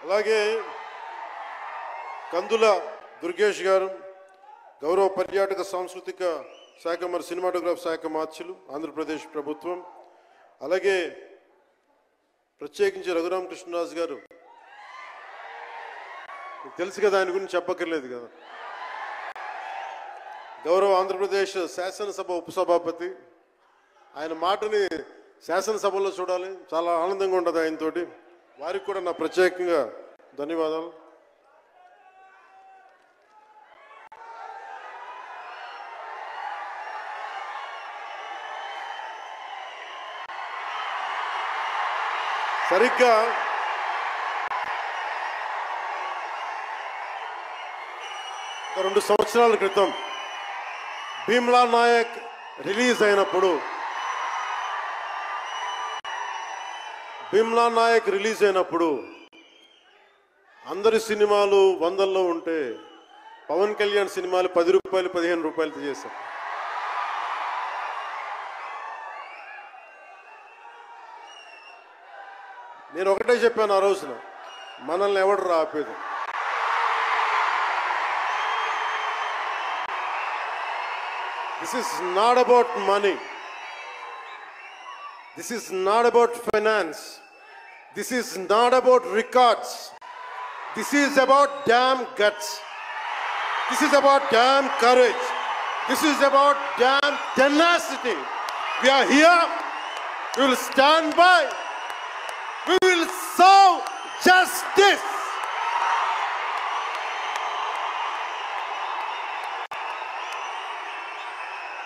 అలాగే కందుల దుర్గేష్ గారు గౌరవ పర్యాటక సాంస్కృతిక శాఖ మరి సినిమాటోగ్రాఫ్ శాఖ మార్చులు ఆంధ్రప్రదేశ్ ప్రభుత్వం. అలాగే ప్రత్యేకించి రఘురామకృష్ణరాజు గారు, మీకు తెలుసు కదా, ఆయన గురించి చెప్పక్కర్లేదు కదా. గౌరవ ఆంధ్రప్రదేశ్ శాసనసభ ఉపసభాపతి, ఆయన మాటని శాసనసభలో చూడాలి, చాలా ఆనందంగా ఉంటుంది ఆయనతోటి. వారికి కూడా నా ప్రత్యేకంగా ధన్యవాదాలు. సరిగ్గా ఒక 2 సంవత్సరాల క్రితం భీమ్లా నాయక్ రిలీజ్ అయినప్పుడు అందరి సినిమాలు 100లో ఉంటే పవన్ కళ్యాణ్ సినిమాలు 10 రూపాయలు 15 రూపాయలు చేశారు. నేను ఒకటే చెప్పాను ఆ రోజున, మనల్ని ఎవడు రాపేది. This is not about money. This is not about finance. This is not about records. This is about damn guts. This is about damn courage. This is about damn tenacity. We are here. We will stand by. We will serve justice.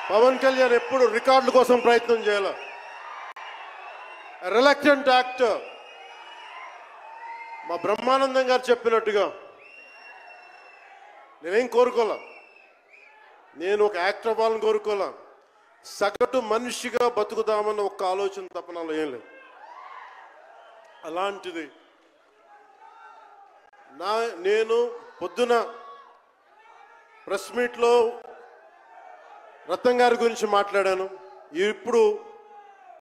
Pawan Kalyan ఎప్పుడు రికార్డుల కోసం ప్రయత్నం చేయాల. Reluctant actor. మా బ్రహ్మానందం గారు చెప్పినట్టుగా నేనేం కోరుకోలే, నేను ఒక యాక్టర్ అవ్వాలని కోరుకోలే, సగటు మనిషిగా బతుకుదామన్న ఒక్క ఆలోచన తప్ప నాలో ఏం లేదు. అలాంటిది నేను పొద్దున ప్రెస్ మీట్లో రత్నం గారి గురించి మాట్లాడాను. ఇప్పుడు